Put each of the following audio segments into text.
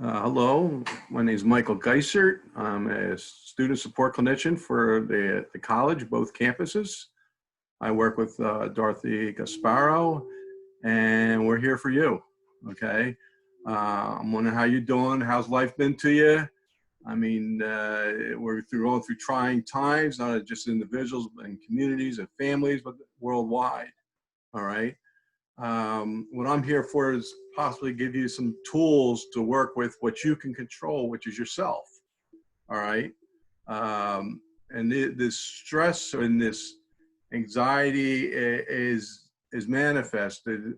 Hello, my name is Michael Geisert. I'm a student support clinician for the college, both campuses. I work with Dorothy Gasparo, and we're here for you. Okay, I'm wondering how you doing. How's life been to you? I mean, we're going through trying times, not just individuals and communities and families, but worldwide. All right. What I'm here for is possibly give you some tools to work with what you can control, which is yourself. All right. And this stress and this anxiety is manifested,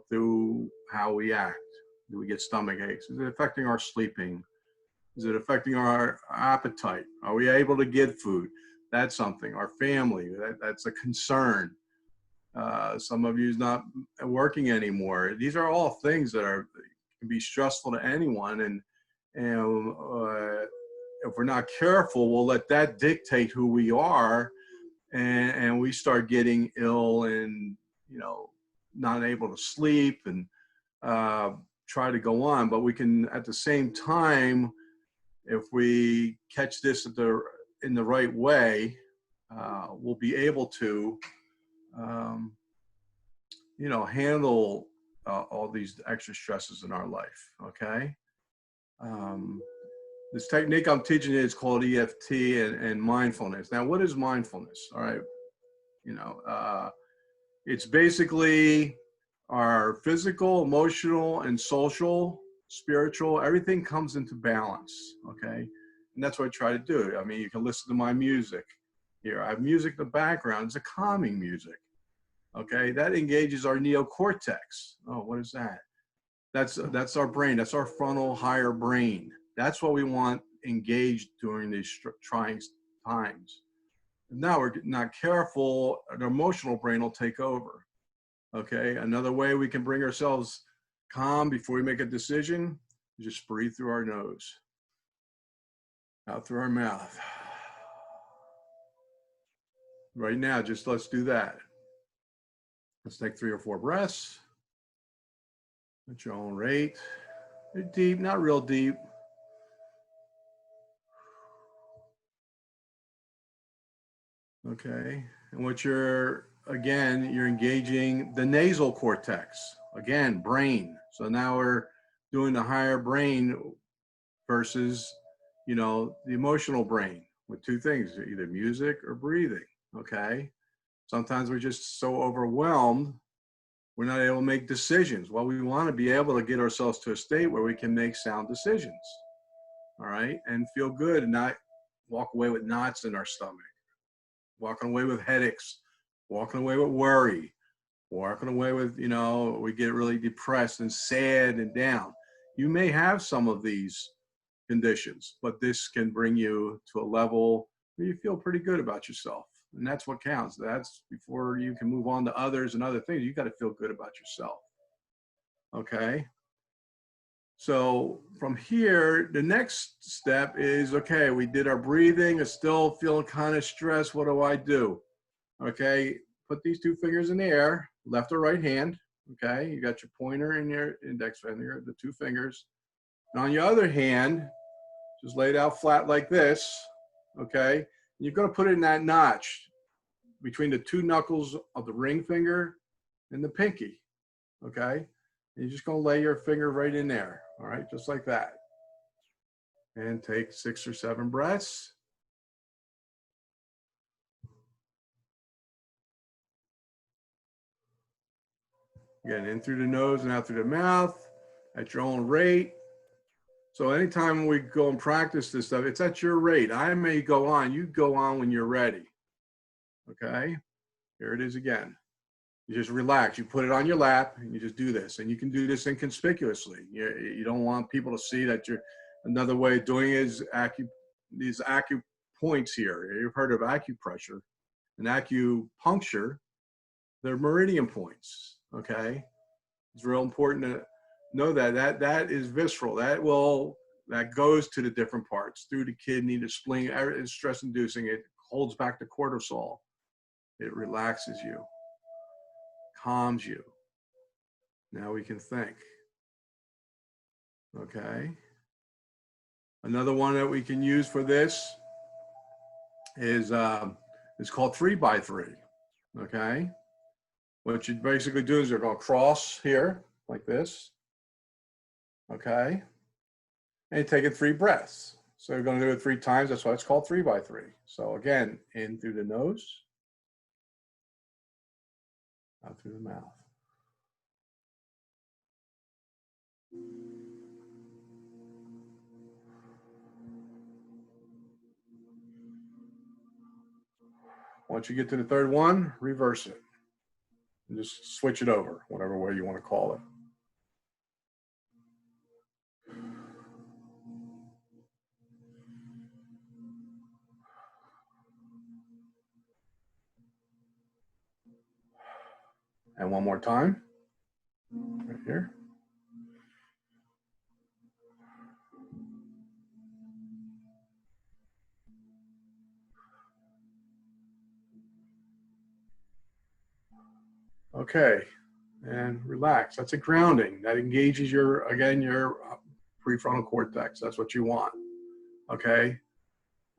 through how we act. Do we get stomach aches? Is it affecting our sleeping? Is it affecting our appetite? Are we able to get food? That's something. Our family, that's a concern. Some of you is not working anymore. These are all things that can be stressful to anyone, and if we're not careful, we'll let that dictate who we are, and we start getting ill, and not able to sleep, and try to go on. But we can, at the same time, if we catch this in the right way, we'll be able to um, handle all these extra stresses in our life. Okay. Um, this technique I'm teaching you is called EFT and mindfulness. Now, what is mindfulness? All right. It's basically our physical, emotional, and social, spiritual, everything comes into balance. Okay. And that's what I try to do. I mean, you can listen to my music here. I have music in the background. It's a calming music. Okay, that engages our neocortex. Oh, what is that? That's our brain. That's our frontal higher brain. That's what we want engaged during these trying times. If now we're not careful, the emotional brain will take over. Okay, another way we can bring ourselves calm before we make a decision is just breathe through our nose, out through our mouth. Right now, just let's do that. Let's take 3 or 4 breaths at your own rate. They're deep, not real deep. Okay. And what you're engaging the nasal cortex. Again, brain. So now we're doing the higher brain versus, the emotional brain with 2 things, either music or breathing. Okay. Sometimes we're just so overwhelmed, we're not able to make decisions. Well, we want to be able to get ourselves to a state where we can make sound decisions. All right. And feel good and not walk away with knots in our stomach, walking away with headaches, walking away with worry, walking away with, we get really depressed and sad and down. You may have some of these conditions, but this can bring you to a level where you feel pretty good about yourself. And that's what counts. That's before you can move on to others and other things. You got to feel good about yourself. Okay. So from here, the next step is, okay, we did our breathing. It's still feeling kind of stressed. What do I do? Okay, put these 2 fingers in the air, left or right hand. Okay, you got your pointer and your index finger, the 2 fingers. And on your other hand, just lay it out flat like this. Okay, you're going to put it in that notch between the 2 knuckles of the ring finger and the pinky. Okay, and you're just going to lay your finger right in there. All right, just like that. And take 6 or 7 breaths. Again, in through the nose and out through the mouth at your own rate. So anytime we go and practice this stuff, it's at your rate. I may go on, you go on when you're ready. Okay, here it is again. You just relax. You put it on your lap and you just do this. And you can do this inconspicuously. You don't want people to see that you're. Another way of doing it is these acupoints here. You've heard of acupressure and acupuncture. They're meridian points. Okay, it's real important to know that is visceral. That goes to the different parts through the kidney, the spleen. It's stress inducing. It holds back the cortisol. It relaxes you, calms you. Now we can think. Okay. Another one that we can use for this is called 3x3. Okay. What you basically do is you're going to cross here like this. Okay. And you take it 3 breaths. So you're going to do it 3 times. That's why it's called 3x3. So again, in through the nose, out through the mouth. Once you get to the third one, reverse it. And just switch it over, whatever way you want to call it. And one more time, right here. Okay, and relax. That's a grounding. That engages your, again, your prefrontal cortex. That's what you want. Okay.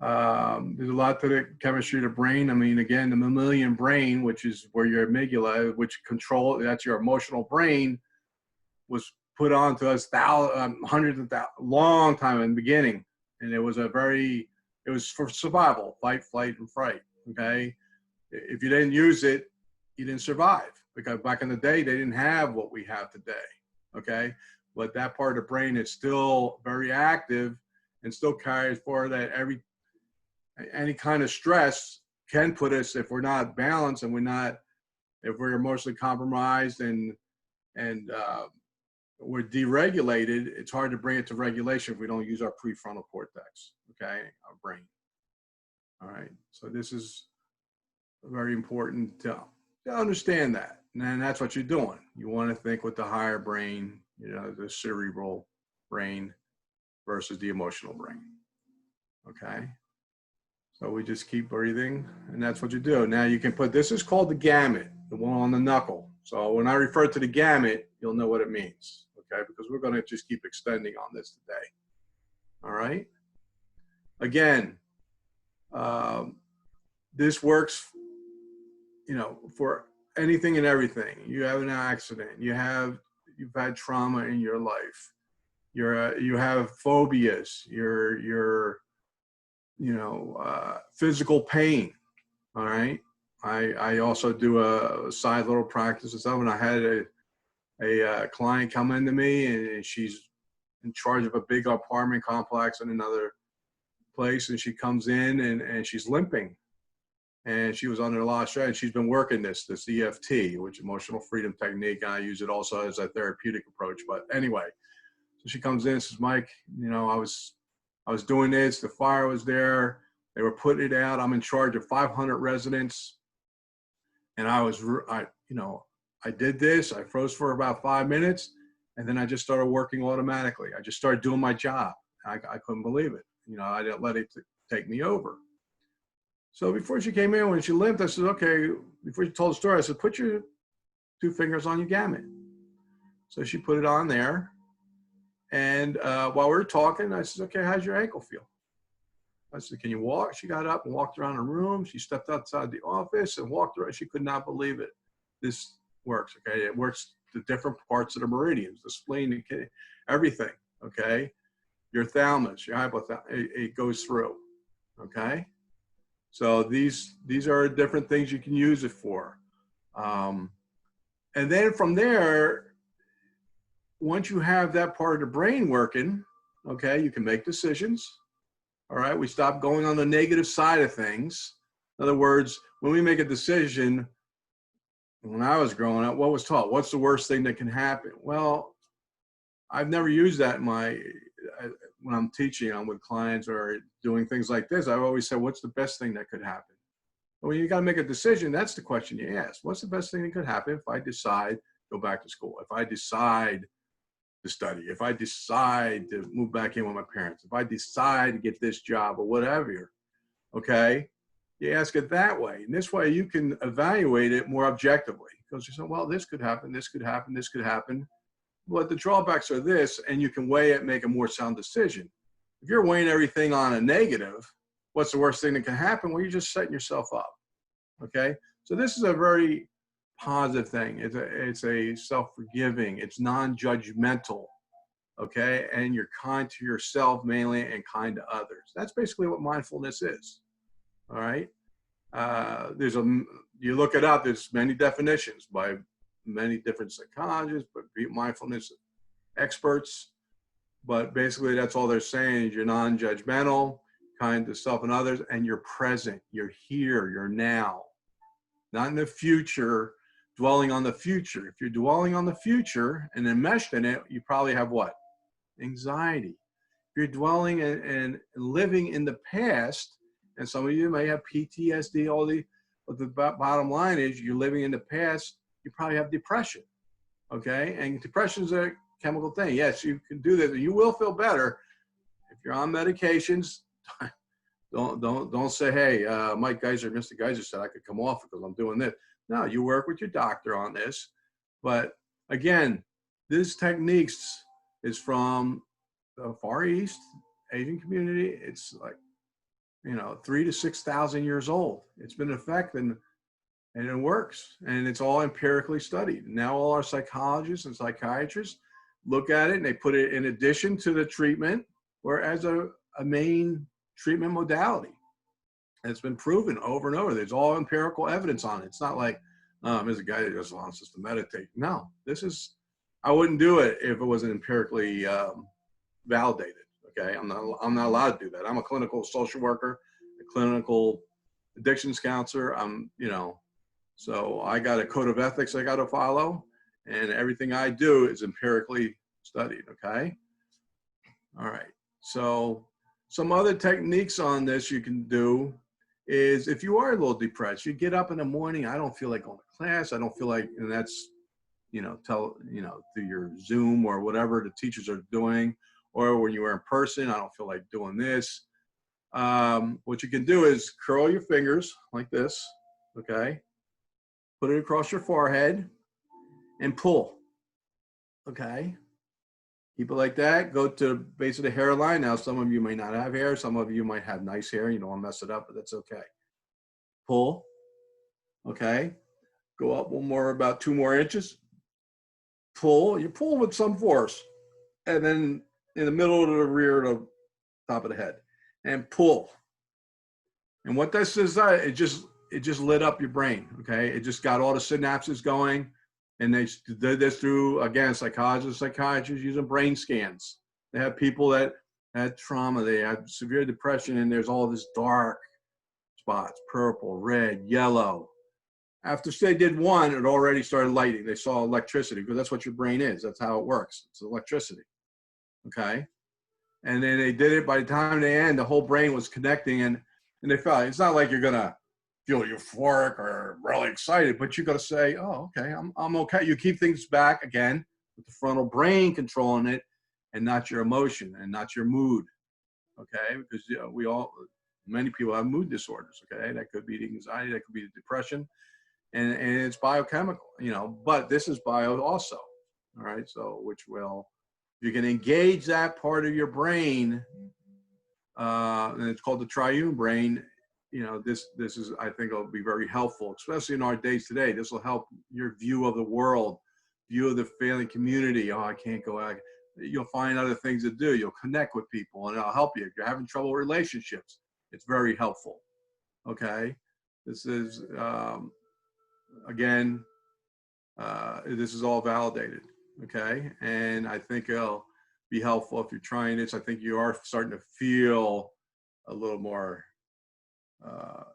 There's a lot to the chemistry of the brain. I mean, again, the mammalian brain, which is where your amygdala, which control, that's your emotional brain, was put onto us hundreds of thousands, long time in the beginning. And it was it was for survival, fight, flight, and fright. Okay. If you didn't use it, you didn't survive, because back in the day, they didn't have what we have today. Okay. But that part of the brain is still very active and still carries forward that any kind of stress can put us, if we're not balanced and if we're emotionally compromised and we're deregulated, it's hard to bring it to regulation if we don't use our prefrontal cortex, okay, our brain. All right, so this is very important to understand that. And that's what you're doing. You want to think with the higher brain, the cerebral brain versus the emotional brain, okay? So we just keep breathing, and that's what you do. Now you can put, this is called the gamut, the one on the knuckle. So when I refer to the gamut, you'll know what it means, okay? Because we're going to just keep extending on this today. All right? Again, this works, for anything and everything. You have an accident, you've had trauma in your life, you have phobias, physical pain. All right. I also do a side little practice and stuff. And I had a client come into me, and she's in charge of a big apartment complex in another place. And she comes in and she's limping, and she was under a lot of stress. And she's been working this EFT, which emotional freedom technique. And I use it also as a therapeutic approach. But anyway, so she comes in and says, Mike, I was doing this, the fire was there, they were putting it out. I'm in charge of 500 residents. And I did this, I froze for about 5 minutes, and then I just started working automatically. I just started doing my job. I couldn't believe it. I didn't let it take me over. So before she came in, when she limped, I said, okay, before she told the story, I said, put your 2 fingers on your gamut. So she put it on there. And while we were talking, I said, okay, how's your ankle feel? I said, can you walk? She got up and walked around the room. She stepped outside the office and walked around. She could not believe it. This works, okay? It works the different parts of the meridians, the spleen, everything, okay? Your thalamus, your hypothalamus, it goes through, okay? So these are different things you can use it for. And then from there, once you have that part of the brain working, okay, you can make decisions. All right, we stop going on the negative side of things. In other words, when we make a decision, when I was growing up, what was taught? What's the worst thing that can happen? Well, I've never used that when I'm teaching, I'm with clients or doing things like this. I've always said, what's the best thing that could happen? Well, you got to make a decision. That's the question you ask. What's the best thing that could happen if I decide to go back to school? If I decide to study, if I decide to move back in with my parents, if I decide to get this job or whatever, okay, you ask it that way. And this way you can evaluate it more objectively, because you say, well, this could happen, this could happen, this could happen. But the drawbacks are this, and you can weigh it, make a more sound decision. If you're weighing everything on a negative, what's the worst thing that can happen? Well, you're just setting yourself up. Okay. So this is a very positive thing. It's a self-forgiving, it's non-judgmental. Okay. And you're kind to yourself mainly and kind to others. That's basically what mindfulness is. All right. You look it up, there's many definitions by many different psychologists, but mindfulness experts. But basically, that's all they're saying is you're non-judgmental, kind to self and others, and you're present. You're here. You're now, not in the future, dwelling on the future. If you're dwelling on the future and enmeshed in it, you probably have what? Anxiety. If you're dwelling and living in the past, and some of you may have PTSD, but the bottom line is you're living in the past, you probably have depression. Okay? And depression is a chemical thing. Yes, you can do this. You will feel better if you're on medications. Don't say, hey, Mike Geiser, Mr. Geiser said I could come off because I'm doing this. No, you work with your doctor on this. But again, these techniques is from the Far East Asian community. It's like 3,000 to 6,000 years old. It's been in effect and it works. And it's all empirically studied. Now all our psychologists and psychiatrists look at it and they put it in addition to the treatment or as a main treatment modality. And it's been proven over and over. There's all empirical evidence on it. It's not like, there's a guy that just wants us to meditate. No, I wouldn't do it if it wasn't empirically validated. Okay, I'm not allowed to do that. I'm a clinical social worker, a clinical addictions counselor. So I got a code of ethics I got to follow, and everything I do is empirically studied. Okay. All right. So some other techniques on this you can do is if you are a little depressed, you get up in the morning. I don't feel like going to class. I don't feel like, and that's, through your Zoom or whatever the teachers are doing, or when you are in person, I don't feel like doing this. What you can do is curl your fingers like this. Okay. Put it across your forehead and pull. Okay. Keep it like that. Go to the base of the hairline. Now, some of you may not have hair. Some of you might have nice hair. You don't want to mess it up, but that's okay. Pull. Okay. Go up about 2 more inches. Pull. You pull with some force. And then in the middle of the rear of the top of the head. And pull. And what this is, it just lit up your brain. Okay. It just got all the synapses going. And they did this through, again, psychologists, psychiatrists using brain scans. They have people that had trauma, they had severe depression, and there's all this dark spots, purple, red, yellow. After they did one, it already started lighting. They saw electricity, because that's what your brain is. That's how it works. It's electricity. Okay? And then they did it. By the time they end, the whole brain was connecting, and they felt it's not like you're going to feel euphoric or really excited, but you got to say, oh, okay, I'm okay. You keep things back again with the frontal brain controlling it and not your emotion and not your mood. Okay. Because many people have mood disorders. Okay. That could be the anxiety, that could be the depression, and it's biochemical, but this is bio also. All right. So you can engage that part of your brain, and it's called the triune brain. This is, I think it'll be very helpful, especially in our days today. This will help your view of the world, view of the failing community. Oh, I can't go out. You'll find other things to do. You'll connect with people, and it'll help you. If you're having trouble with relationships, it's very helpful. Okay. This is, again, this is all validated. Okay. And I think it'll be helpful if you're trying this. I think you are starting to feel a little more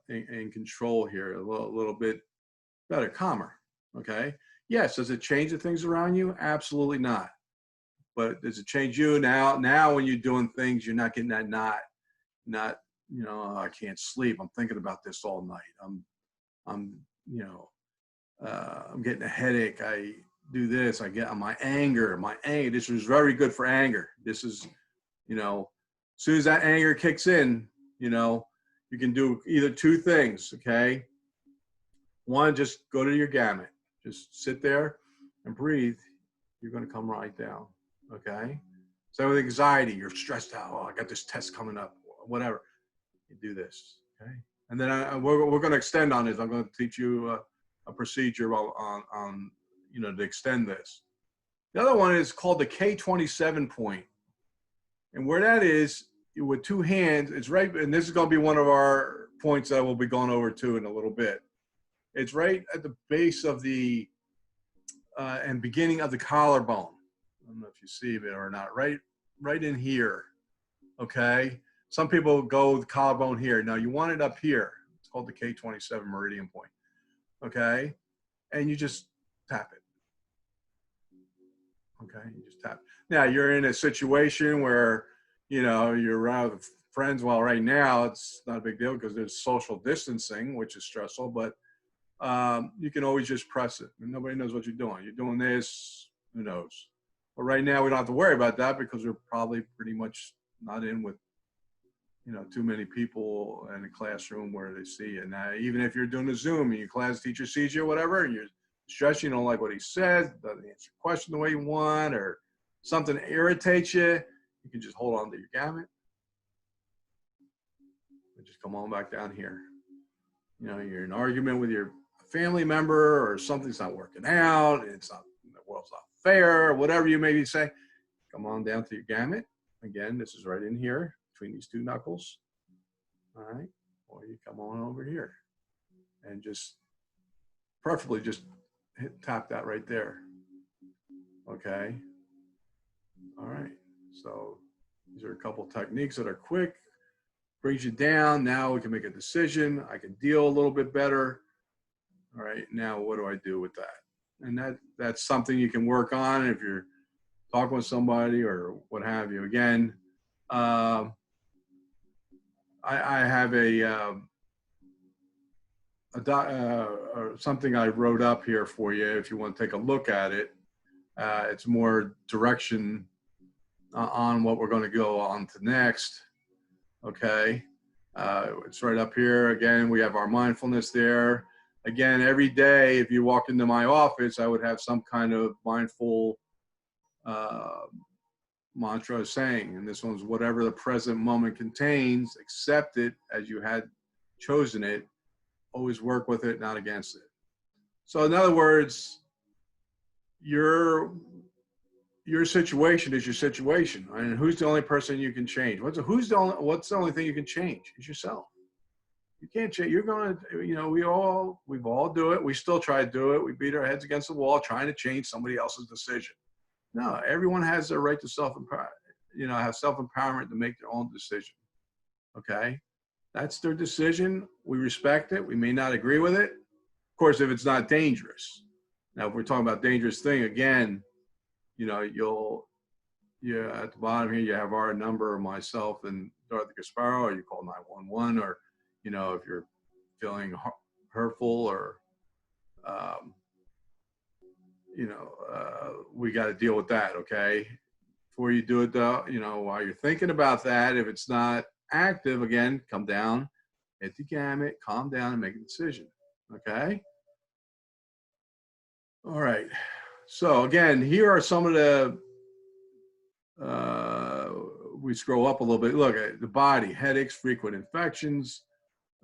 in control here, a little bit better, calmer. Okay. Yes. Does it change the things around you? Absolutely not. But does it change you now? Now, when you're doing things, you're not getting that oh, I can't sleep. I'm thinking about this all night. I'm getting a headache. I do this. I get my anger. This is very good for anger. This is, as soon as that anger kicks in, you can do either 2 things, okay? One, just go to your gamut. Just sit there and breathe. you're going to come right down. Okay. So with anxiety, you're stressed out. Oh, I got this test coming up, whatever. You do this. Okay. And then we're going to extend on this. I'm going to teach you a procedure on to extend this. The other one is called the K27 point. And where that is, with two hands, it's right, and this is going to be one of our points that we'll be going over to in a little bit. It's right at the base of the and beginning of the collarbone. I don't know if you see it or not. Right in here. Okay. Some people go with the collarbone here. Now you want it up here. It's called the K27 meridian point. Okay. And you just tap it. Okay. You just tap. Now you're in a situation where, you're around with friends. Well, right now it's not a big deal because there's social distancing, which is stressful, but you can always just press it. And nobody knows what you're doing. You're doing this, who knows? But right now we don't have to worry about that because we're probably pretty much not in with, too many people in a classroom where they see you. Now, even if you're doing a Zoom and your class teacher sees you or whatever, and you're stressed, you don't like what he says, doesn't answer a question the way you want, or something irritates you, you can just hold on to your gamut and just come on back down here. You're in an argument with your family member or something's not working out, the world's not fair, or whatever you maybe say, come on down to your gamut. Again, this is right in here between these two knuckles. All right. Or you come on over here and just preferably just tap that right there. Okay. All right. So these are a couple techniques that are quick, brings you down. Now we can make a decision. I can deal a little bit better. All right. Now what do I do with that? And that's something you can work on if you're talking with somebody or what have you. Again, I have something I wrote up here for you if you want to take a look at it. It's more direction on what we're going to go on to next. Okay. It's right up here. Again, we have our mindfulness there. Again, every day, if you walk into my office, I would have some kind of mindful mantra saying, and this one's whatever the present moment contains, accept it as you had chosen it, always work with it, not against it. So in other words, your situation is your situation. And who's the only person you can change? What's the only thing you can change? It's yourself. You can't change. You're going to, we've all do it. We still try to do it. We beat our heads against the wall trying to change somebody else's decision. No, everyone has their right to have self-empowerment to make their own decision. Okay. That's their decision. We respect it. We may not agree with it. Of course, if it's not dangerous. Now, if we're talking about dangerous thing, again, at the bottom here, you have our number, myself and Dorothy Gasparo, or you call 911, or, if you're feeling hurtful or, we got to deal with that. Okay. Before you do it though, while you're thinking about that, if it's not active, again, come down, hit the gamut, calm down and make a decision. Okay. All right. So again, here are some of the, we scroll up a little bit. Look at the body, headaches, frequent infections,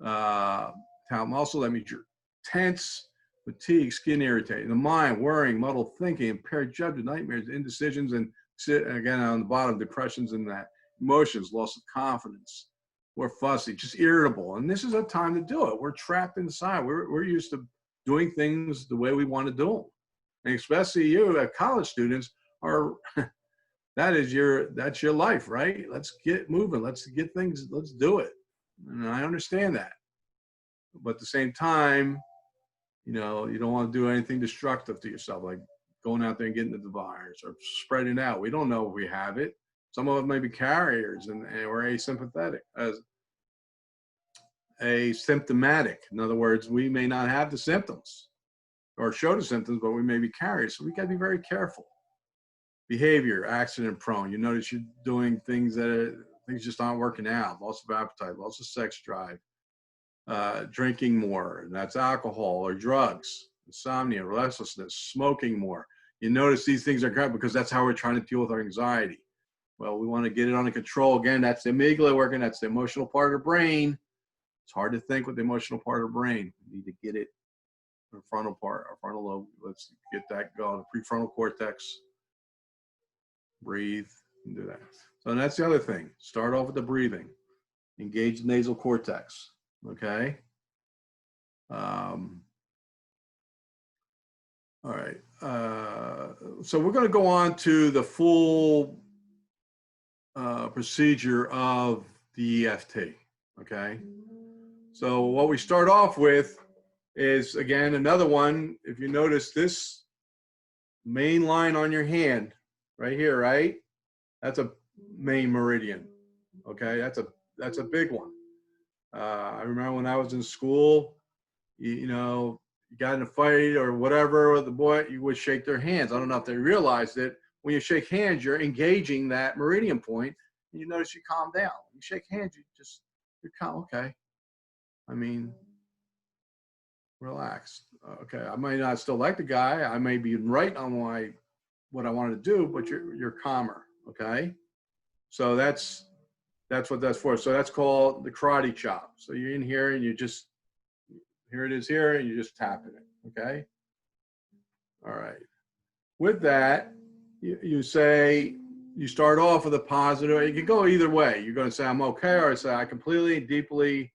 talent muscle, that means you're tense, fatigue, skin irritating, the mind, worrying, muddled thinking, impaired judgment, nightmares, indecisions, and again on the bottom, depressions and that, emotions, loss of confidence, we're fussy, just irritable. And this is a time to do it. We're trapped inside. We're used to doing things the way we want to do them. And especially you, college students, are that's your life, right? Let's get moving. Let's get things, let's do it. And I understand that. But at the same time, you don't want to do anything destructive to yourself, like going out there and getting the virus or spreading out. We don't know if we have it. Some of us may be carriers and or asymptomatic. In other words, we may not have the symptoms or show the symptoms, but we may be carriers. So we got to be very careful. Behavior, accident prone. You notice you're doing things things just aren't working out. Loss of appetite, loss of sex drive, drinking more, and that's alcohol or drugs, insomnia, restlessness, smoking more. You notice these things are good because that's how we're trying to deal with our anxiety. Well, we want to get it under control. Again, that's the amygdala working. That's the emotional part of the brain. It's hard to think with the emotional part of the brain. We need to get it the frontal part, our frontal lobe. Let's get that going. Prefrontal cortex. Breathe and do that. So that's the other thing. Start off with the breathing. Engage the nasal cortex. Okay. All right. So we're going to go on to the full procedure of the EFT. Okay. So what we start off with is, again, another one. If you notice this main line on your hand right here, right? That's a main meridian. Okay. That's a big one. I remember when I was in school, you know, you got in a fight or whatever with the boy, you would shake their hands. I don't know if they realized it. When you shake hands, you're engaging that meridian point, and you notice you calm down. You shake hands, you're calm. Okay. I mean, relaxed. Okay. I might not still like the guy. I may be right on what I wanted to do, but you're calmer. Okay. So that's what that's for. So that's called the karate chop. So you're in here and you just, here it is here, and you're just tapping it. Okay. All right. With that, you say, you start off with a positive. You can go either way. You're going to say, I'm okay, or say, I completely, deeply,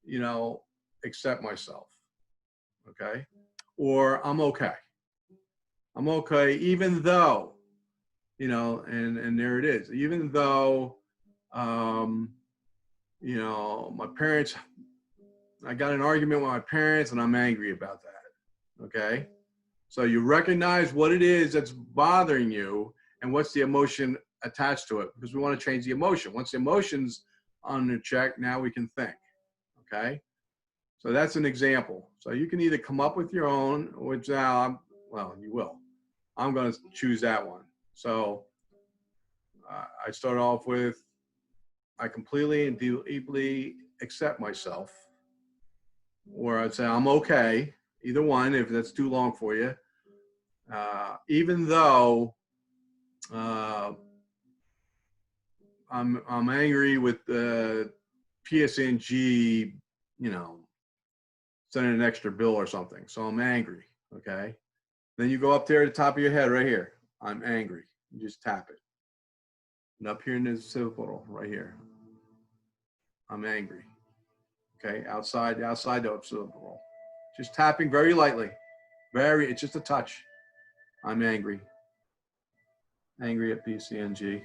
you know, accept myself. Okay. Or I'm okay. I'm okay, even though, you know, and there it is. Even though, you know, my parents, I got in an argument with my parents and I'm angry about that. Okay. So you recognize what it is that's bothering you and what's the emotion attached to it, because we want to change the emotion. Once the emotion's under check, now we can think. Okay. So that's an example. So you can either come up with your own, which now well, you will. I'm going to choose that one. So I start off with, I completely and deeply accept myself. Or I'd say, I'm okay. Either one, if that's too long for you. Even though I'm angry with the PSNG, you know, sending an extra bill or something. So I'm angry. Okay. Then you go up there at the top of your head right here. I'm angry. You just tap it. And up here in the occipital right here. I'm angry. Okay. Outside the occipital. Just tapping very lightly. It's just a touch. I'm angry. Angry at PCNG.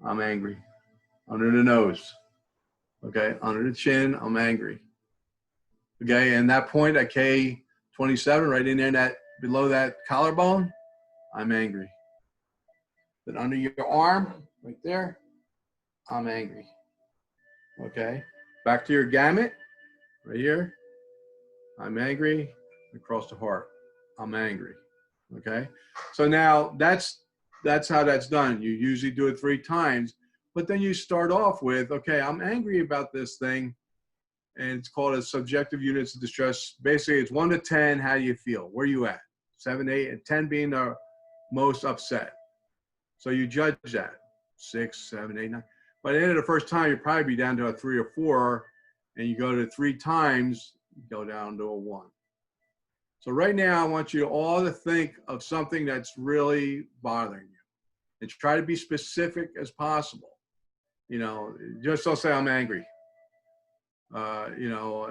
I'm angry. Under the nose. Okay. Under the chin, I'm angry. Okay. And that point at K27, right in there, that below that collarbone, I'm angry. Then under your arm, right there, I'm angry. Okay. Back to your gamut, right here. I'm angry. Across the heart, I'm angry. Okay. So now that's how that's done. You usually do it 3 times, but then you start off with, okay, I'm angry about this thing. And it's called a subjective units of distress. Basically, it's 1 to 10. How do you feel? Where are you at? 7, 8, and 10 being the most upset. So you judge that. 6, 7, 8, 9. By the end of the first time, you'll probably be down to a 3 or 4. And you go to 3 times, you go down to a 1. So right now, I want you all to think of something that's really bothering you. And try to be specific as possible. You know, just don't say, I'm angry. You know,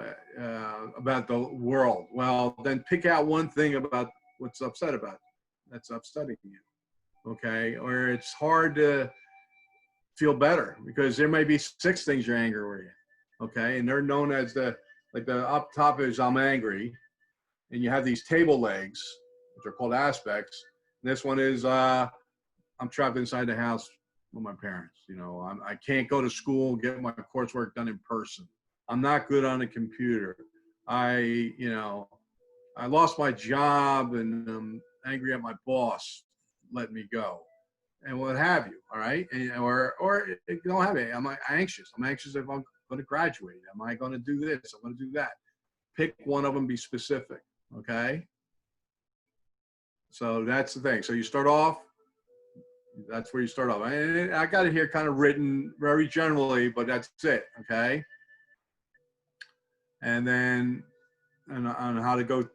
about the world. Well, then pick out one thing about what's upset about that's upsetting you. Okay. Or it's hard to feel better because there may be 6 things you're angry with. Okay. And they're known as the up top is I'm angry. And you have these table legs, which are called aspects. And this one is I'm trapped inside the house with my parents. You know, I can't go to school, get my coursework done in person. I'm not good on a computer. I lost my job and I'm angry at my boss letting me go, and what have you. All right, or you don't have it. I'm anxious. I'm anxious if I'm going to graduate. Am I going to do this? I'm going to do that. Pick one of them. Be specific. Okay. So that's the thing. So you start off, that's where you start off. And I got it here kind of written very generally, but that's it, okay? And then on how to go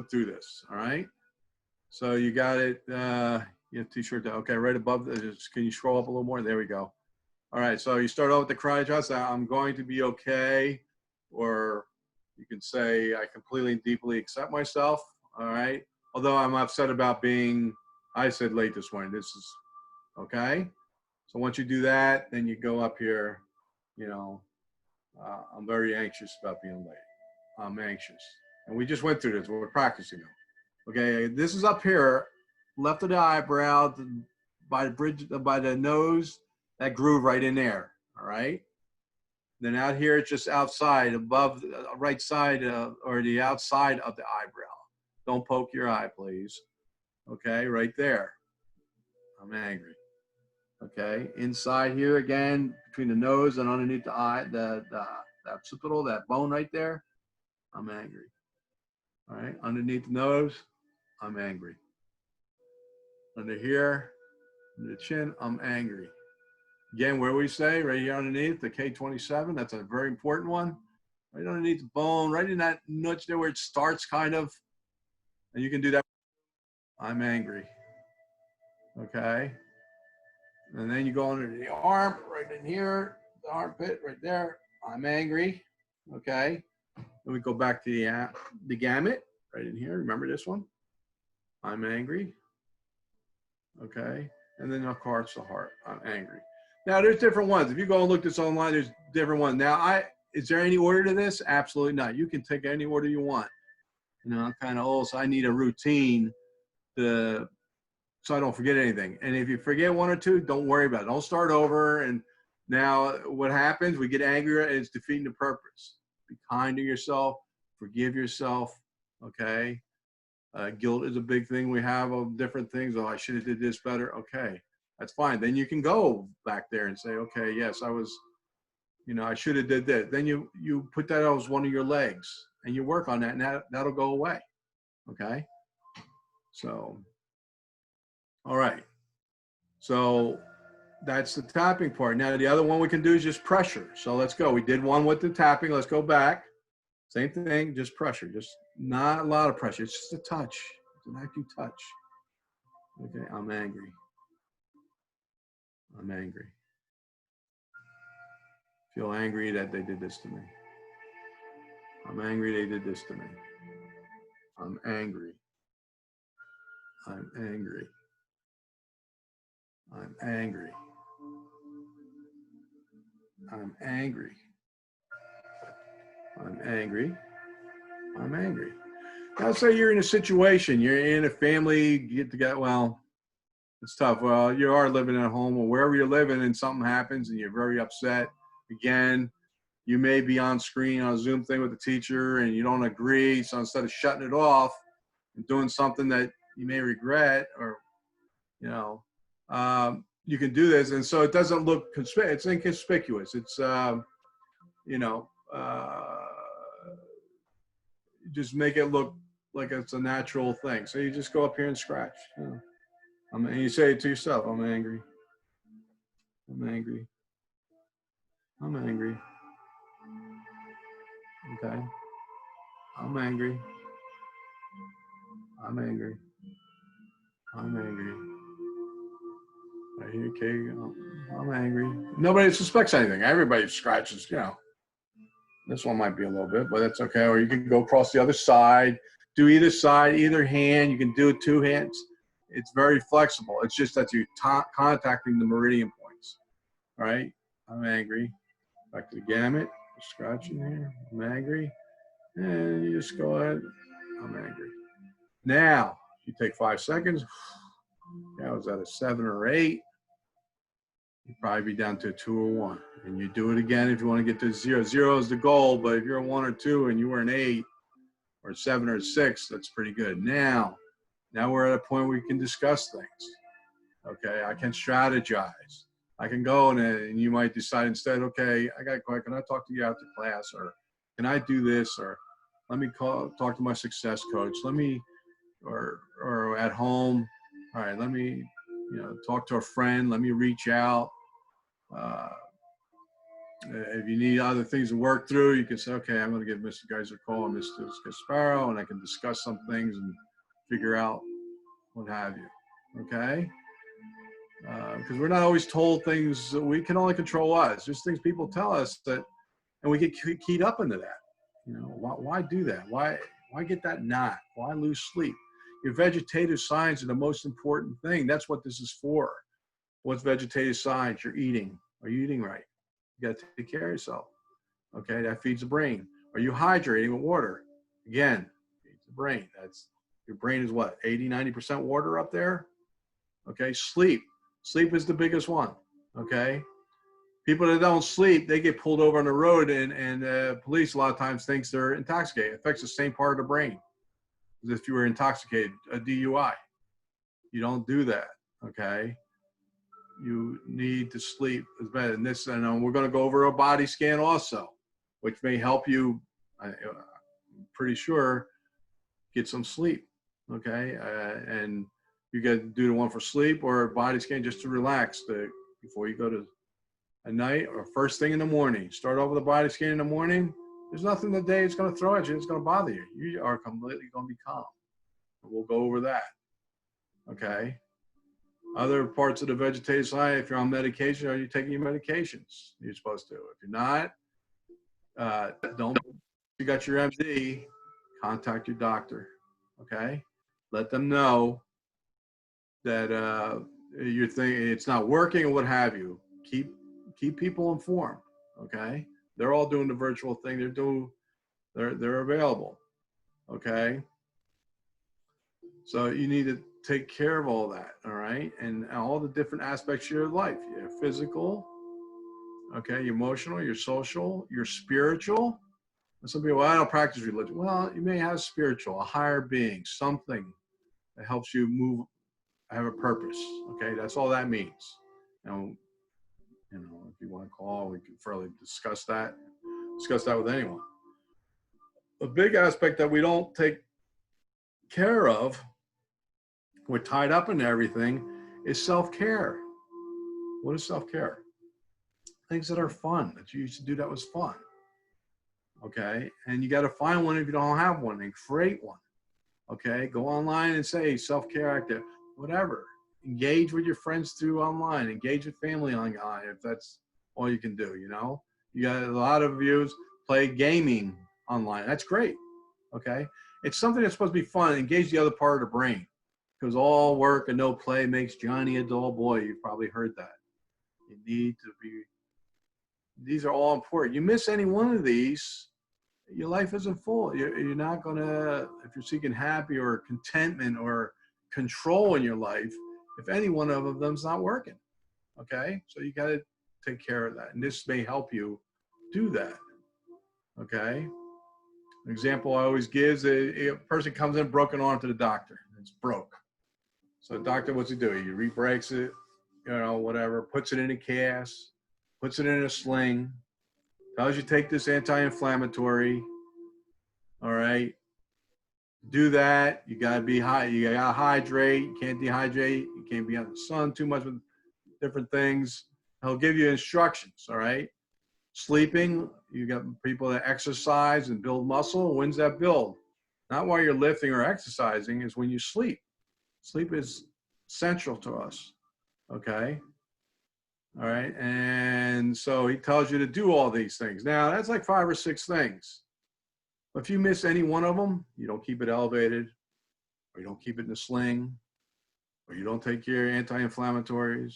through this, all right? So you got it, you have t-shirt, okay, right above this. Can you scroll up a little more? There we go. All right, so you start off with the cry, just I'm going to be okay, or you can say I completely and deeply accept myself, all right? Although I'm upset about being, I said late this morning, this is, okay? So once you do that, then you go up here, you know, I'm very anxious about being late. I'm anxious. And we just went through this, we're practicing them. Okay, this is up here, left of the eyebrow, by the bridge, by the nose, that groove right in there, all right? Then out here, it's just outside, above the right side, or the outside of the eyebrow. Don't poke your eye, please. Okay, right there. I'm angry. Okay, inside here again, between the nose and underneath the eye, that occipital, that bone right there, I'm angry. All right, underneath the nose, I'm angry. Under here, under the chin, I'm angry. Again, where we say, right here underneath, the K27, that's a very important one. Right underneath the bone, right in that notch there where it starts kind of, and you can do that. I'm angry. Okay. And then you go under the arm, right in here, the armpit right there. I'm angry. Okay. Then we go back to the gamut, right in here. Remember this one? I'm angry. Okay. And then of course the heart. I'm angry. Now there's different ones. If you go and look this online, there's different ones. Now is there any order to this? Absolutely not. You can take any order you want. You know, I'm kind of old, so I need a routine so I don't forget anything. And if you forget one or two, don't worry about it. Don't start over. And now what happens? We get angrier and it's defeating the purpose. Be kind to yourself. Forgive yourself. Okay. Guilt is a big thing we have of different things. Oh, I should have did this better. Okay. That's fine. Then you can go back there and say, okay, yes, I was, you know, I should have did that. Then you put that as one of your legs and you work on that, and that'll go away. Okay. So, all right. So that's the tapping part. Now the other one we can do is just pressure. So let's go. We did one with the tapping. Let's go back. Same thing, just pressure. Just not a lot of pressure. It's just a touch. It's an active touch. Okay, I'm angry. I'm angry. Feel angry that they did this to me. I'm angry they did this to me. I'm angry. I'm angry. I'm angry. I'm angry. I'm angry. I'm angry. Now, say you're in a situation, you're in a family, get together. Well, it's tough. Well, you are living at home or wherever you're living and something happens and you're very upset. Again, you may be on screen on a Zoom thing with the teacher and you don't agree. So instead of shutting it off and doing something that you may regret or, you know, you can do this. And so it doesn't look it's inconspicuous. It's, you know, just make it look like it's a natural thing. So you just go up here and scratch. You know. And you say it to yourself, I'm angry. I'm angry. I'm angry. Okay. I'm angry. I'm angry. I'm angry. Right here, okay. I'm angry. Nobody suspects anything. Everybody scratches, you know. This one might be a little bit, but that's okay. Or you can go across the other side, do either side, either hand. You can do it two hands. It's very flexible. It's just that you're contacting the meridian points. All right. I'm angry. Back to the gamut. Scratching here. I'm angry. And you just go ahead. I'm angry. Now, you take 5 seconds. Now, is that a 7 or 8? You'd probably be down to a 2 or 1. And you do it again if you want to get to 0. 0 is the goal, but if you're a 1 or 2 and you were an 8 or 7 or 6, that's pretty good. Now we're at a point where we can discuss things. Okay, I can strategize. I can go and you might decide instead, okay, I got a question. Can I talk to you after class? Or can I do this? Or let me talk to my success coach. Let me or at home. All right, let me, talk to a friend. Let me reach out. Uh, if you need other things to work through, you can say, okay, I'm going to give Mr. Geiser a call and Mr. Sparrow, and I can discuss some things and figure out what have you. Okay? Because we're not always told things. We can only control us. There's things people tell us that, and we get keyed up into that. Why do that? Why get that knot? Why lose sleep? Your vegetative signs are the most important thing. That's what this is for. What's vegetative signs? You're eating. Are you eating right? You got to take care of yourself. Okay, that feeds the brain. Are you hydrating with water? Again, feeds the brain. Your brain is what, 80, 90% water up there? Okay, sleep. Sleep is the biggest one. Okay. People that don't sleep, they get pulled over on the road, and police a lot of times thinks they're intoxicated. It affects the same part of the brain as if you were intoxicated, a DUI. You don't do that, okay? You need to sleep as better. And we're going to go over a body scan also, which may help you, I'm pretty sure, get some sleep, okay? And you got to do the one for sleep or a body scan just to relax before you go to at night or first thing in the morning. Start off with a body scan in the morning. There's nothing the day it's going to throw at you. It's going to bother you. You are completely going to be calm. We'll go over that. Okay. Other parts of the vegetative side, if you're on medication, are you taking your medications? You're supposed to. If you're not, you got your MD, contact your doctor. Okay. Let them know that you're thinking it's not working or what have you. Keep people informed. Okay. They're all doing the virtual thing. They're available. Okay. So you need to take care of all that. All right. And all the different aspects of your life. Your physical, okay, your emotional, your social, your spiritual. And some people, well, I don't practice religion. Well, you may have spiritual, a higher being, something that helps you move, have a purpose. Okay. That's all that means. And if you want to call, we can further discuss that with anyone. A big aspect that we don't take care of, we're tied up in everything, is self-care. What is self-care? Things that are fun, that you used to do that was fun. Okay, and you got to find one if you don't have one, and create one. Okay, go online and say self-care active, whatever. Engage with your friends through online, engage with family online if that's all you can do. You got a lot of views play gaming online. That's great. Okay, it's something that's supposed to be fun. Engage the other part of the brain, because all work and no play makes Johnny a dull boy. You've probably heard that. You need to be. These are all important. You miss any one of these, your life isn't full. You're not gonna, if you're seeking happy or contentment or control in your life, if any one of them's not working. Okay, so you got to take care of that, and this may help you do that. Okay, an example I always give is a person comes in broken arm to the doctor. It's broke. So the doctor, what's he do? He re-breaks it, whatever, puts it in a cast, puts it in a sling, tells you take this anti-inflammatory. All right. Do that. You gotta be high. You gotta hydrate. You can't dehydrate. You can't be out in the sun too much with different things. He'll give you instructions. All right. Sleeping. You got people that exercise and build muscle. When's that build? Not while you're lifting or exercising. Is when you sleep. Sleep is central to us. Okay. All right. And so he tells you to do all these things. Now that's like 5 or 6 things. If you miss any one of them, you don't keep it elevated, or you don't keep it in a sling, or you don't take your anti-inflammatories,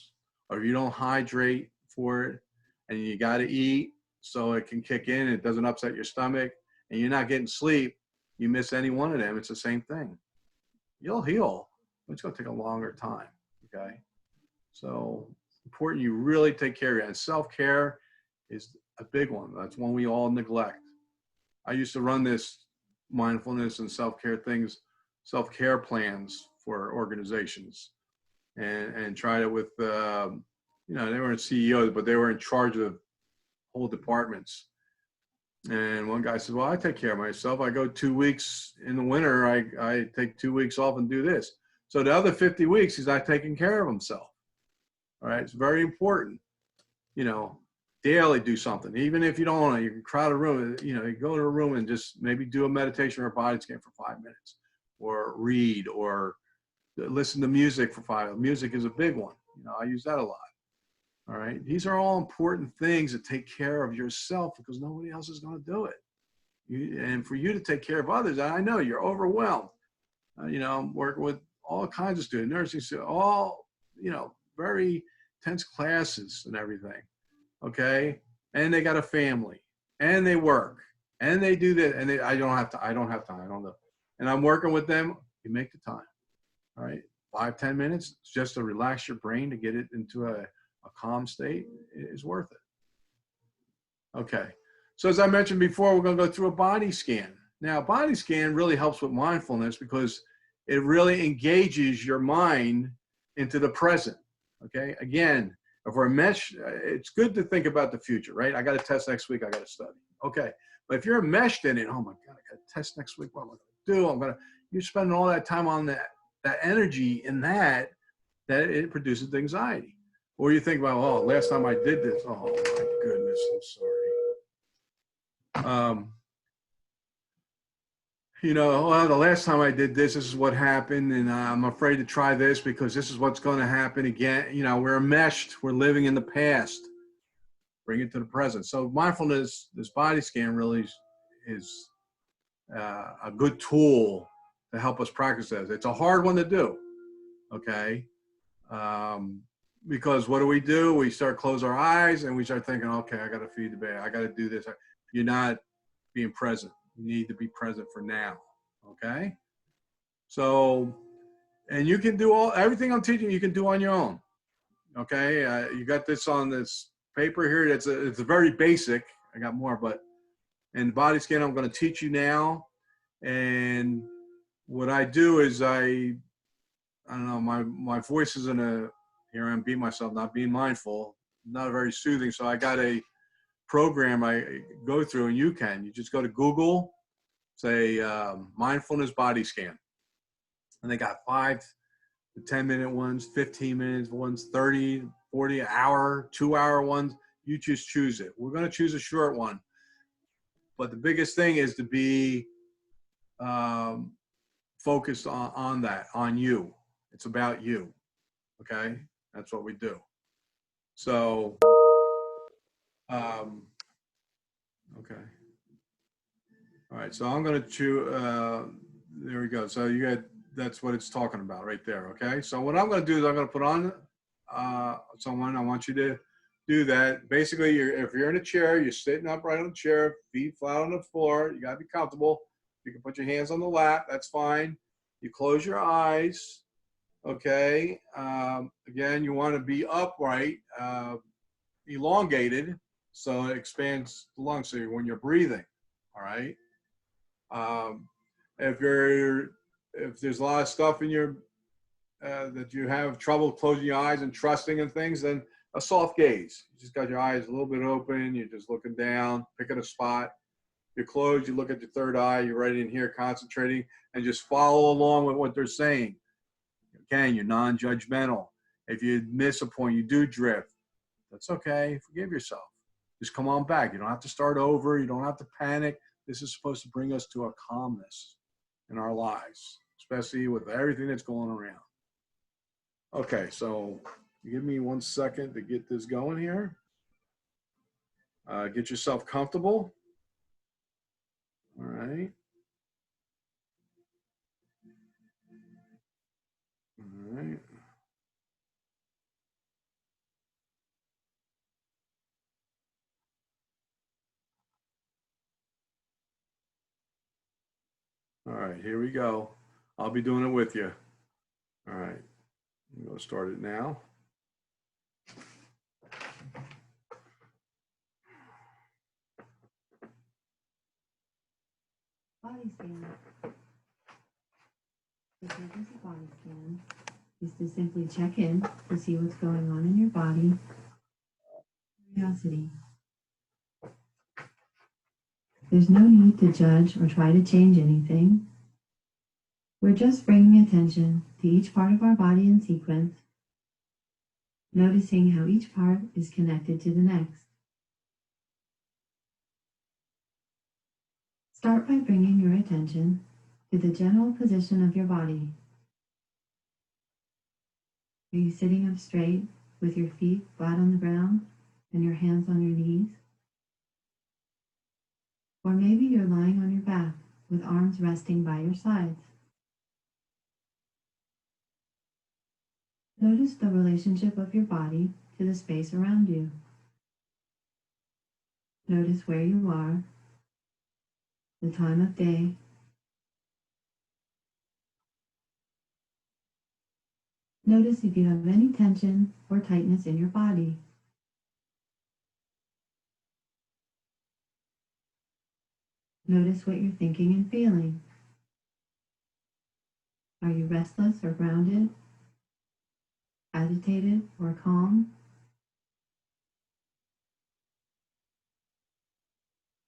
or you don't hydrate for it, and you got to eat so it can kick in and it doesn't upset your stomach, and you're not getting sleep, you miss any one of them, it's the same thing. You'll heal, but it's going to take a longer time, okay? So important you really take care of it. And self-care is a big one. That's one we all neglect. I used to run this mindfulness and self-care things, self-care plans for organizations, and tried it with, they weren't CEOs, but they were in charge of whole departments. And one guy says, well, I take care of myself. I go 2 weeks in the winter. I take 2 weeks off and do this. So the other 50 weeks, he's not taking care of himself. All right. It's very important, you know, daily do something. Even if you don't want to, you can crowd a room, you know, you go to a room and just maybe do a meditation or a body scan for 5 minutes, or read, or listen to music for 5 minutes. Music is a big one. You know, I use that a lot. All right. These are all important things to take care of yourself, because nobody else is going to do it. And for you to take care of others, I know you're overwhelmed. You know, I'm working with all kinds of students, nursing students, all, you know, very tense classes and everything. Okay. And they got a family, and they work, and they do that. And I don't have time. I don't know. And I'm working with them. You make the time. All right. 5-10 minutes just to relax your brain, to get it into a calm state, is worth it. Okay. So as I mentioned before, we're going to go through a body scan. Now, body scan really helps with mindfulness, because it really engages your mind into the present. Okay. Again, if we're meshed, it's good to think about the future, right? I got a test next week. I got to study. Okay. But if you're meshed in it, oh my God, I got a test next week. What am I going to do? You're spending all that time on that energy in that it produces anxiety. Or you think about, oh, last time I did this. Oh my goodness, I'm sorry. You know, well, the last time I did this is what happened, and I'm afraid to try this because this is what's going to happen again. You know, we're enmeshed. We're living in the past. Bring it to the present. So mindfulness, this body scan really is a good tool to help us practice that. It's a hard one to do, okay? Because what do? We start close our eyes and we start thinking, okay, I got to feed the baby. I got to do this. You're not being present. You need to be present for now, okay? So, and you can do everything I'm teaching, you can do on your own, okay? You got this on this paper here. It's a very basic. I got more, but in body scan, I'm going to teach you now. And what I do is I don't know, my voice is here I'm being myself, not being mindful, not very soothing. So I got a program I go through, and you just go to Google, say mindfulness body scan. And they got 5 to 10 minute ones, 15 minutes ones, 30, 40, hour, 2-hour ones. You just choose it. We're going to choose a short one. But the biggest thing is to be focused on that, on you. It's about you. Okay. That's what we do. So, okay. All right. So I'm going to choose, there we go. So that's what it's talking about right there. Okay. So what I'm going to do is I'm going to put on someone. I want you to do that. Basically, if you're in a chair, you're sitting upright on the chair, feet flat on the floor. You got to be comfortable. You can put your hands on the lap. That's fine. You close your eyes. Okay. Again, you want to be upright, elongated, so it expands the lungs. So when you're breathing, all right. If there's a lot of stuff in your that you have trouble closing your eyes and trusting in things, then a soft gaze. You just got your eyes a little bit open. You're just looking down, picking a spot. You're closed. You look at your third eye. You're right in here, concentrating, and just follow along with what they're saying. Again, you're non-judgmental. If you miss a point, you do drift. That's okay. Forgive yourself. Just come on back. You don't have to start over. You don't have to panic. This is supposed to bring us to a calmness in our lives, especially with everything that's going around. Okay, so give me 1 second to get this going here. Get yourself comfortable. All right. All right. All right, here we go. I'll be doing it with you. All right, I'm going to start it now. Body scan. The purpose of body scan is to simply check in to see what's going on in your body. Curiosity. There's no need to judge or try to change anything. We're just bringing attention to each part of our body in sequence, noticing how each part is connected to the next. Start by bringing your attention to the general position of your body. Are you sitting up straight with your feet flat on the ground and your hands on your knees? Or maybe you're lying on your back with arms resting by your sides. Notice the relationship of your body to the space around you. Notice where you are, the time of day. Notice if you have any tension or tightness in your body. Notice what you're thinking and feeling. Are you restless or grounded? Agitated or calm?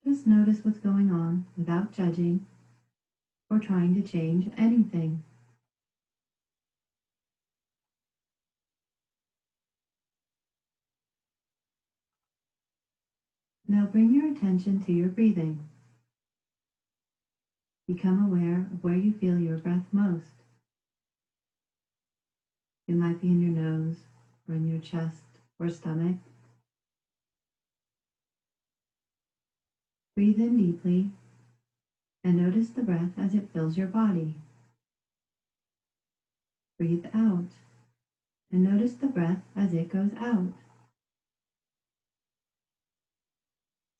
Just notice what's going on without judging or trying to change anything. Now bring your attention to your breathing. Become aware of where you feel your breath most. It might be in your nose or in your chest or stomach. Breathe in deeply and notice the breath as it fills your body. Breathe out and notice the breath as it goes out.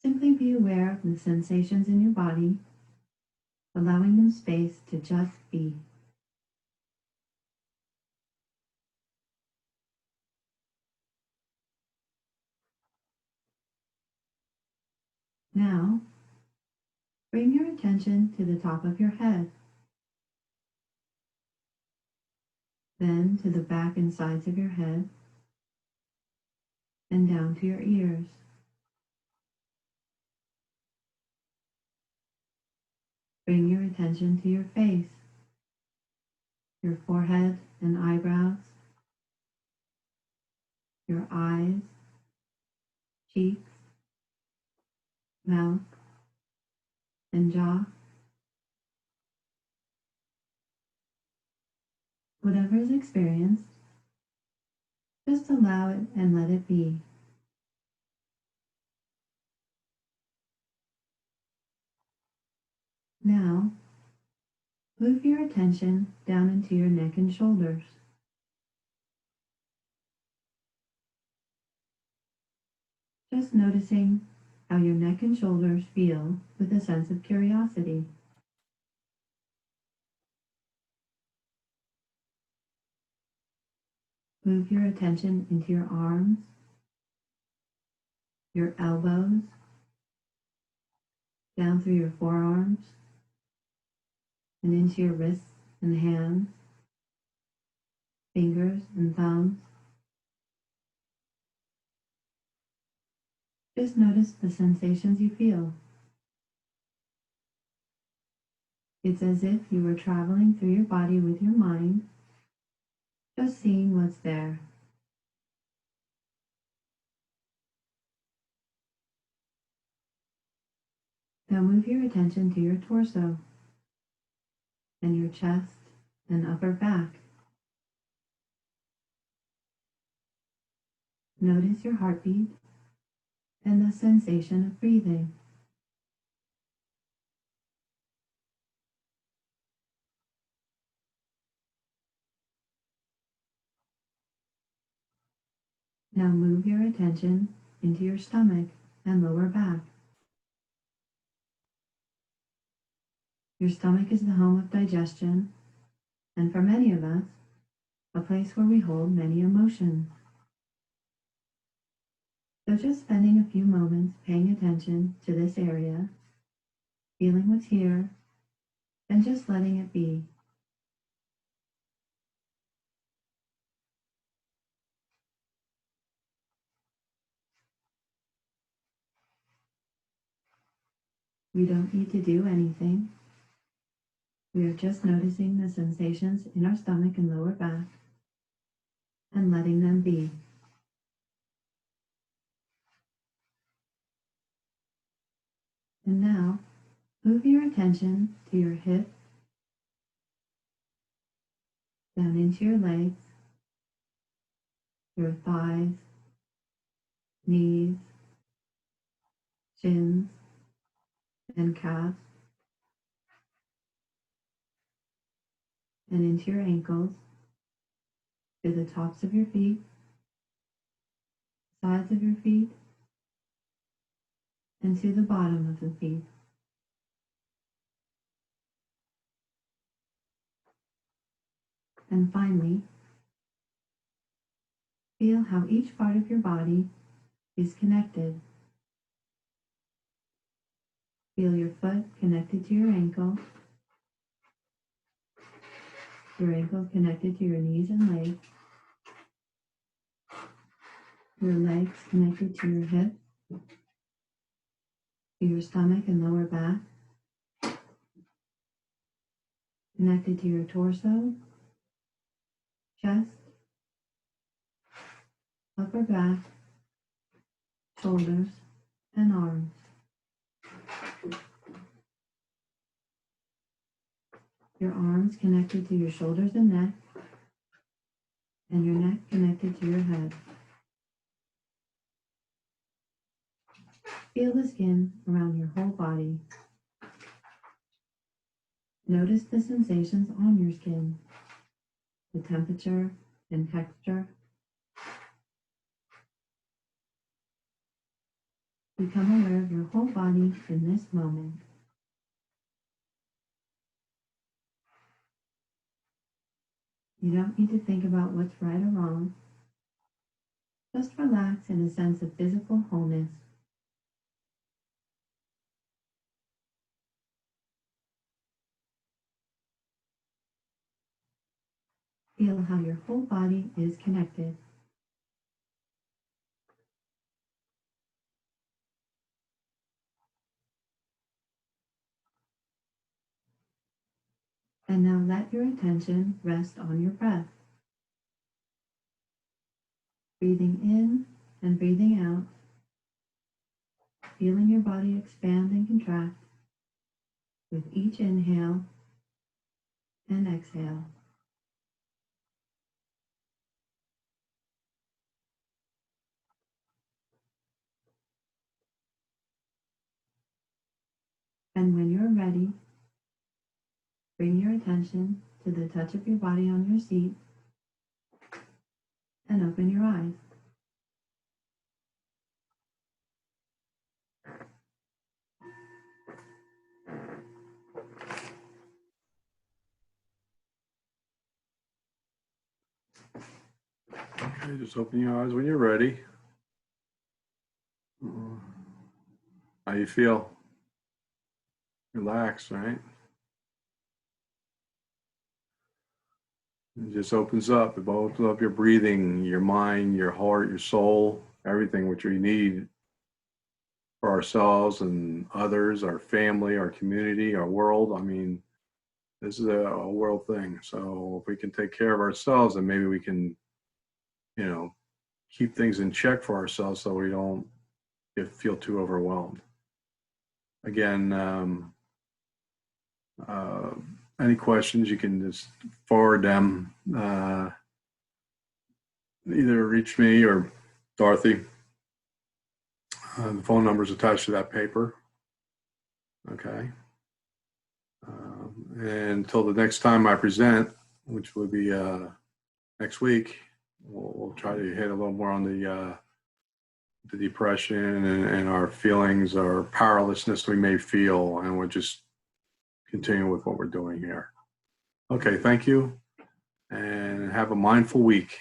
Simply be aware of the sensations in your body, allowing them space to just be. Now, bring your attention to the top of your head, then to the back and sides of your head, and down to your ears. Bring your attention to your face, your forehead and eyebrows, your eyes, cheeks, mouth, and jaw. Whatever is experienced, just allow it and let it be. Now, move your attention down into your neck and shoulders. Just noticing how your neck and shoulders feel with a sense of curiosity. Move your attention into your arms, your elbows, down through your forearms, and into your wrists and hands, fingers and thumbs. Just notice the sensations you feel. It's as if you were traveling through your body with your mind, just seeing what's there. Now move your attention to your torso and your chest and upper back. Notice your heartbeat and the sensation of breathing. Now move your attention into your stomach and lower back. Your stomach is the home of digestion, and for many of us, a place where we hold many emotions. So just spending a few moments paying attention to this area, feeling what's here, and just letting it be. We don't need to do anything. We are just noticing the sensations in our stomach and lower back and letting them be. And now, move your attention to your hips, down into your legs, your thighs, knees, shins, and calves, and into your ankles, to the tops of your feet, sides of your feet, and to the bottom of the feet. And finally, feel how each part of your body is connected. Feel your foot connected to your ankle connected to your knees and legs, your legs connected to your hips, to your stomach and lower back, connected to your torso, chest, upper back, shoulders, and arms. Your arms connected to your shoulders and neck, and your neck connected to your head. Feel the skin around your whole body. Notice the sensations on your skin, the temperature and texture. Become aware of your whole body in this moment. You don't need to think about what's right or wrong. Just relax in a sense of physical wholeness. Feel how your whole body is connected. And now let your attention rest on your breath. Breathing in and breathing out, feeling your body expand and contract with each inhale and exhale. And when you're ready, bring your attention to the touch of your body on your seat and open your eyes. Okay, just open your eyes when you're ready. How you feel? Relax, right? It just opens up. It opens up your breathing, your mind, your heart, your soul, everything which we need for ourselves and others, our family, our community, our world. I mean, this is a world thing. So if we can take care of ourselves, then maybe we can, keep things in check for ourselves so we don't feel too overwhelmed. Again, any questions, you can just forward them. Either reach me or Dorothy. The phone number is attached to that paper. Okay. And until the next time I present, which will be next week, we'll try to hit a little more on the depression and our feelings, our powerlessness we may feel, and we'll just continue with what we're doing here. Okay, thank you, and have a mindful week.